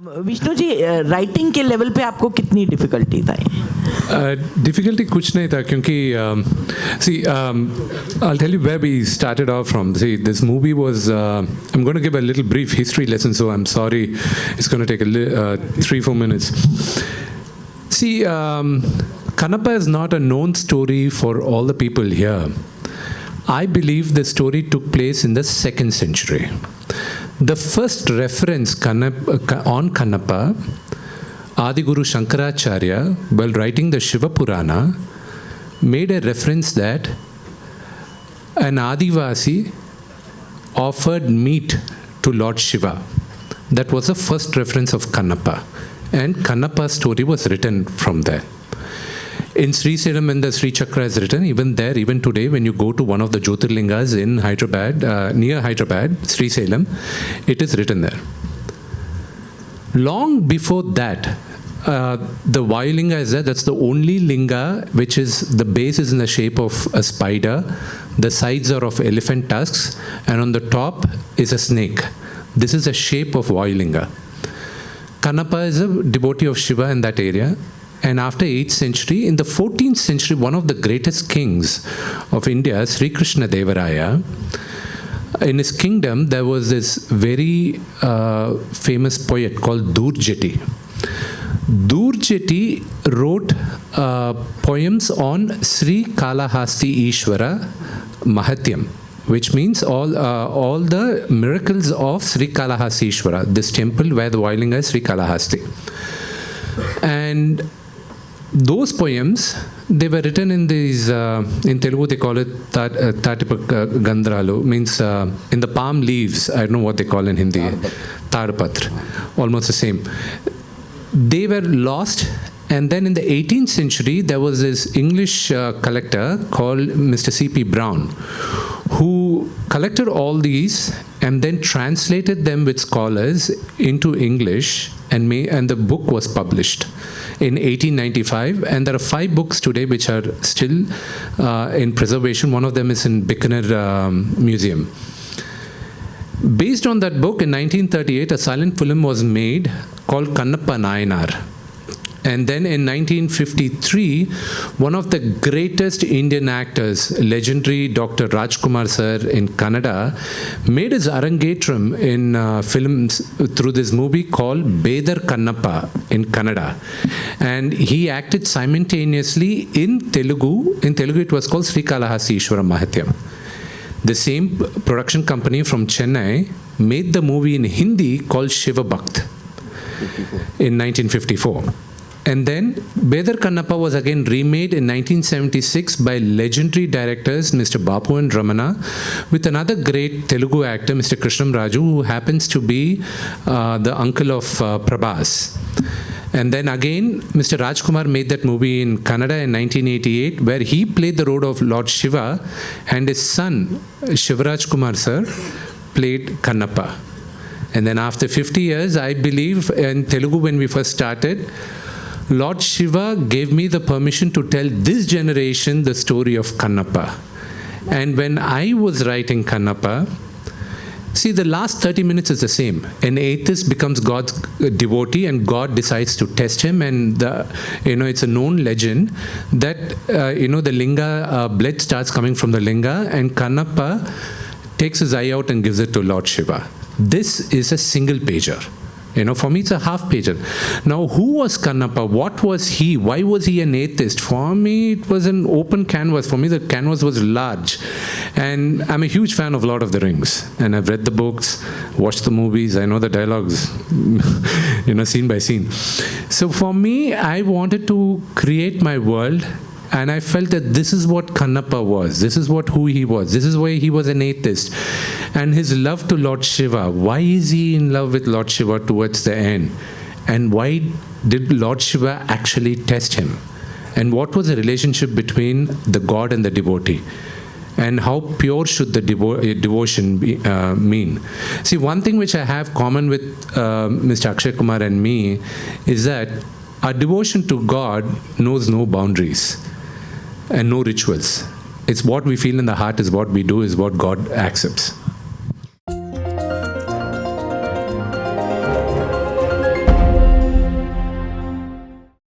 Vishnu ji, writing के level पे आपको कितनी डिफिकल्टी था? डिफिकल्टी कुछ नहीं था क्योंकि see, I'll tell you where we started off from. See, this movie was I'm going to give a little brief history lesson, so I'm sorry it's going to take 3-4 minutes. See, Kannappa is not a known story for all the people here. I believe the story took place in the 2nd century. The first reference on Kannappa, Adiguru Shankaracharya, while writing the Shiva Purana, made a reference that an Adivasi offered meat to Lord Shiva. That was the first reference of Kannappa. And Kannappa's story was written from there. In Sri Salem, when the Sri Chakra is written, even there, even today, when you go to one of the Jyotirlingas in Hyderabad, near Hyderabad, Sri Salem, it is written there. Long before that, the Vayu-linga is there. That's the only linga which is, the base is in the shape of a spider, the sides are of elephant tusks, and on the top is a snake. This is the shape of Vayu-linga. Kannappa is a devotee of Shiva in that area. And after 8th century, in the 14th century, one of the greatest kings of India, Sri Krishna Devaraya, in his kingdom, there was this very famous poet called Durjeti. Durjeti wrote poems on Sri Kalahasti Ishvara Mahatyam, which means all the miracles of Sri Kalahasti Ishvara, this temple where the Vayu-linga is Sri Kalahasti. And those poems, they were written in these, in Telugu they call it Tatipa Gandralu, means in the palm leaves. I don't know what they call in Hindi. Tadpatra, almost the same. They were lost, and then in the 18th century, there was this English collector called Mr. C.P. Brown, who collected all these and then translated them with scholars into English, and the book was published in 1895, and there are 5 books today which are still in preservation. One of them is in Bikaner Museum. Based on that book, in 1938, a silent film was made called Kannappa Nayanar. And then in 1953, one of the greatest Indian actors, legendary Dr. Rajkumar sir in Kannada, made his arangetram in films through this movie called Bedar Kannappa in Kannada. And he acted simultaneously in Telugu. In Telugu, it was called Sri Kalahasti Ishvara Mahatyam. The same production company from Chennai made the movie in Hindi called Shiva Bhakt in 1954. And then Bedar Kannappa was again remade in 1976 by legendary directors Mr. Bapu and Ramana with another great Telugu actor, Mr. Krishnam Raju, who happens to be the uncle of Prabhas. And then again, Mr. Rajkumar made that movie in Kannada in 1988, where he played the role of Lord Shiva, and his son, Shivaraj Kumar sir, played Kannappa. And then after 50 years, I believe in Telugu when we first started, Lord Shiva gave me the permission to tell this generation the story of Kannappa. And when I was writing Kannappa, see, the last 30 minutes is the same. An atheist becomes God's devotee and God decides to test him, and it's a known legend that the linga, blood starts coming from the linga, and Kannappa takes his eye out and gives it to Lord Shiva. This is a single pager. For me, it's a half pager. Now, who was Kannappa? What was he? Why was he an atheist? For me, it was an open canvas. For me, the canvas was large. And I'm a huge fan of Lord of the Rings. And I've read the books, watched the movies. I know the dialogues, scene by scene. So for me, I wanted to create my world. And I felt that this is what Kannappa was. This is who he was. This is why he was an atheist. And his love to Lord Shiva. Why is he in love with Lord Shiva towards the end? And why did Lord Shiva actually test him? And what was the relationship between the god and the devotee? And how pure should the devotion mean? See, one thing which I have common with Mr. Akshay Kumar and me is that our devotion to God knows no boundaries and no rituals. It's what we feel in the heart is what we do, is what God accepts.